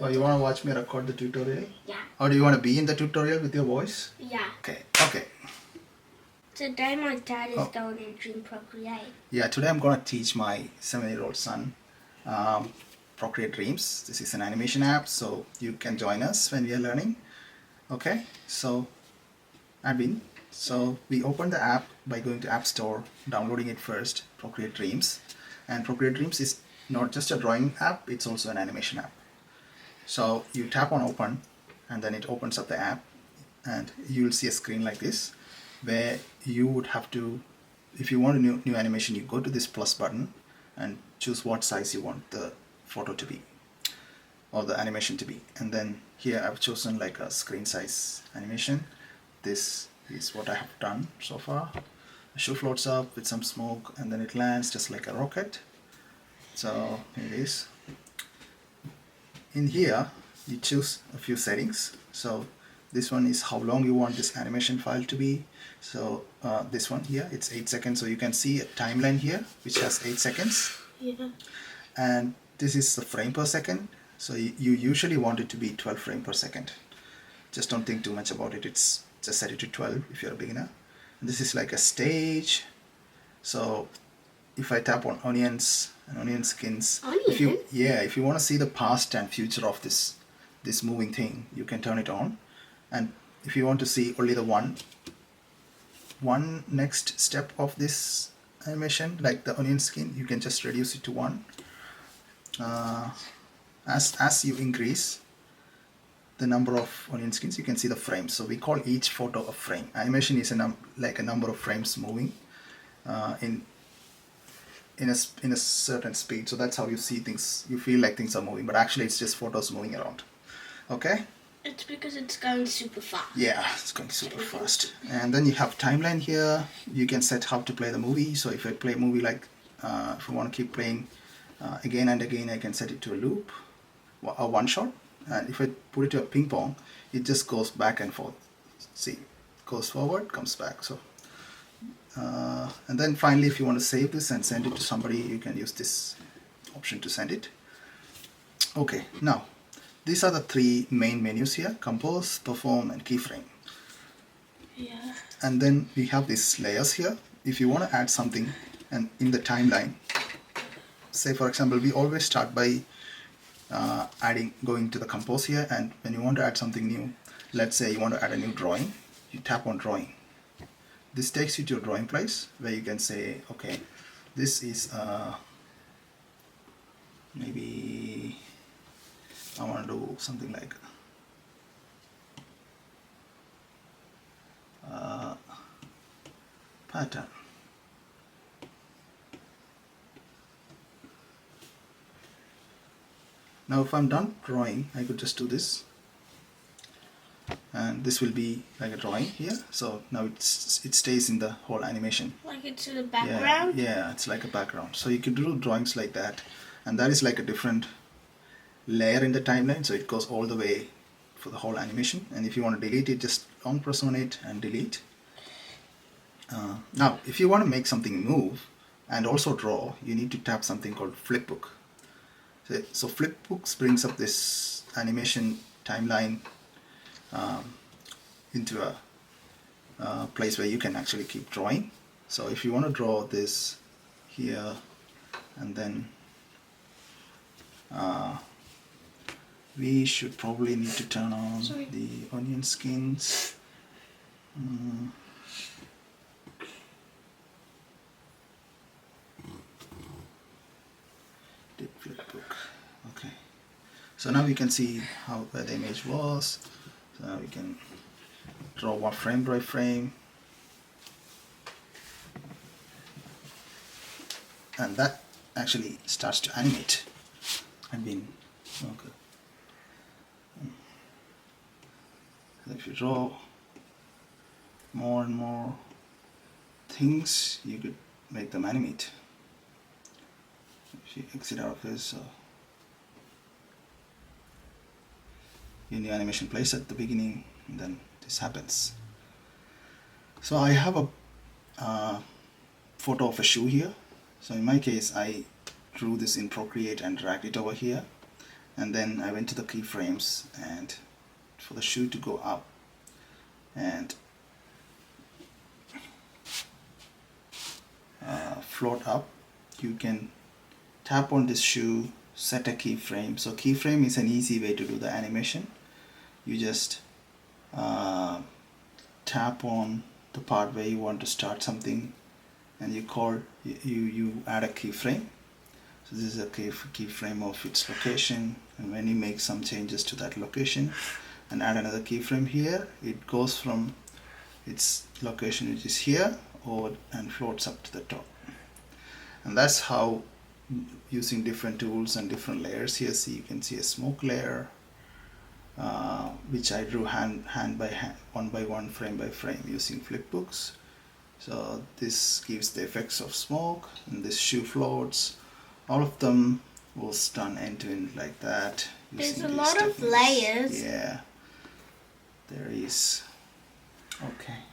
Oh, you want to watch me record the tutorial? Yeah. Or do you want to be in the tutorial with your voice? Yeah. Okay. Today my dad is going to dream Procreate. Yeah, today I'm going to teach my 7-year-old son Procreate Dreams. This is an animation app, so you can join us when we are learning. Okay, so admin. So we open the app by going to App Store, downloading it first, Procreate Dreams. And Procreate Dreams is not just a drawing app, it's also an animation app. So you tap on open and then it opens up the app and you will see a screen like this where you would have to, if you want a new animation, you go to this plus button and choose what size you want the photo to be or the animation to be. And then here I've chosen like a screen size animation. This is what I have done so far. The shoe floats up with some smoke and then it lands just like a rocket. So here it is. In here you choose a few settings. So this one is how long you want this animation file to be. So this one here, it's 8 seconds, so you can see a timeline here which has 8 seconds. Yeah. And this is the frame per second, so you usually want it to be 12 frames per second. Just don't think too much about it, it's just set it to 12 if you're a beginner. And this is like a stage. So if I tap on onions and onion skins, if you want to see the past and future of this moving thing, you can turn it on. And if you want to see only the one next step of this animation, like the onion skin, you can just reduce it to 1. As you increase the number of onion skins, you can see the frames. So we call each photo a frame. Animation is like a number of frames moving in a certain speed. So that's how you see things. You feel like things are moving, but actually it's just photos moving around. Okay. It's because it's going super fast. Yeah, it's going super fast. And then you have timeline here. You can set how to play the movie. So if I play a movie like, if I want to keep playing again and again, I can set it to a loop, a one shot. And if I put it to a ping pong, it just goes back and forth. See, goes forward, comes back. So, and then finally, if you want to save this and send it to somebody, you can use this option to send it. Okay, now these are the 3 main menus here: compose, perform, and keyframe. Yeah. And then we have these layers here. If you want to add something and in the timeline, say for example, we always start by going to the compose here, and when you want to add something new, let's say you want to add a new drawing, you tap on drawing. This takes you to a drawing place where you can say, okay, this is maybe I want to do something like pattern. Now if I'm done drawing, I could just do this and this will be like a drawing here. So now it stays in the whole animation. Like it's in the background? Yeah, it's like a background. So you could do drawings like that, and that is like a different layer in the timeline, so it goes all the way for the whole animation. And if you want to delete it, just long press on it and delete. Now if you want to make something move and also draw, you need to tap something called flipbook. So flipbooks brings up this animation timeline into a place where you can actually keep drawing. So if you want to draw this here, and then we should probably need to turn on the onion skins. Flipbook. Okay. So now we can see where the image was. So now we can draw one frame by frame, and that actually starts to animate. Okay. So if you draw more and more things, you could make them animate. If you exit out of this, in the animation place at the beginning, and then this happens. So I have a photo of a shoe here. So in my case, I drew this in Procreate and dragged it over here, and then I went to the keyframes, and for the shoe to go up and float up, you can tap on this shoe, set a keyframe. So keyframe is an easy way to do the animation. You just tap on the part where you want to start something, and you add a keyframe. So this is a keyframe of its location, and when you make some changes to that location and add another keyframe here, it goes from its location, which is here, over and floats up to the top. And that's how, using different tools and different layers here. See, you can see a smoke layer, which I drew hand by hand, one by one, frame by frame, using flipbooks. So this gives the effects of smoke, and this shoe floats. All of them was done end to end like that. There's a lot of layers. Yeah, there is. Okay.